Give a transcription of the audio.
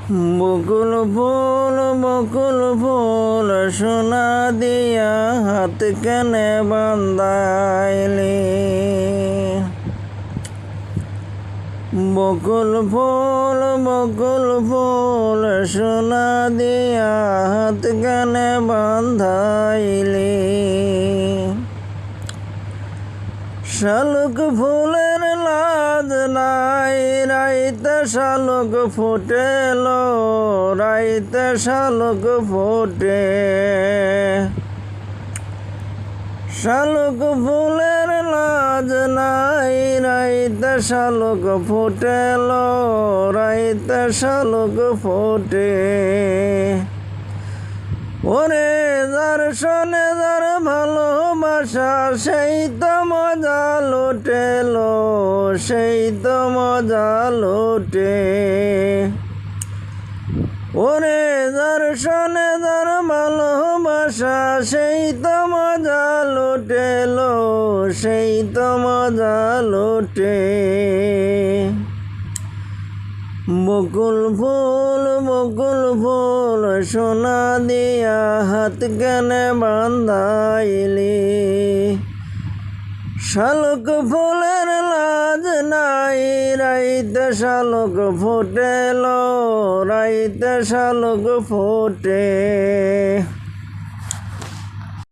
বকুল ফুল সোনা দিয়া হাত কেনে বান্ধাইলি। বকুল ফুল সোনা দিয়া হাত কেনে বান্ধাইলি। শালুক ফুলের লাজ নাই, রাইতে শালুক ফুটেল, রাইতে শালুক ফোটে। শালুক ফুলের লাজ নাই, রাইতে শালুক ফুটেল, রাইতে শালুক ফোটে। ওরে যার শোনে যার ভালোবাসা সেই তো মজা লুটেল, সেই তো মজা লুটে। ওরে যার শোনে যার ভালোবাসা সেই তো মজা লুটেল, সেই তো মজা লুটে। বকুল ফুল সোনা দিয়া হাত কেনে বান্ধাইলি। শালুক ফুলের লাজ নাই, রাইতে শালুক ফুটেল, রাইতে শালুক ফোটে।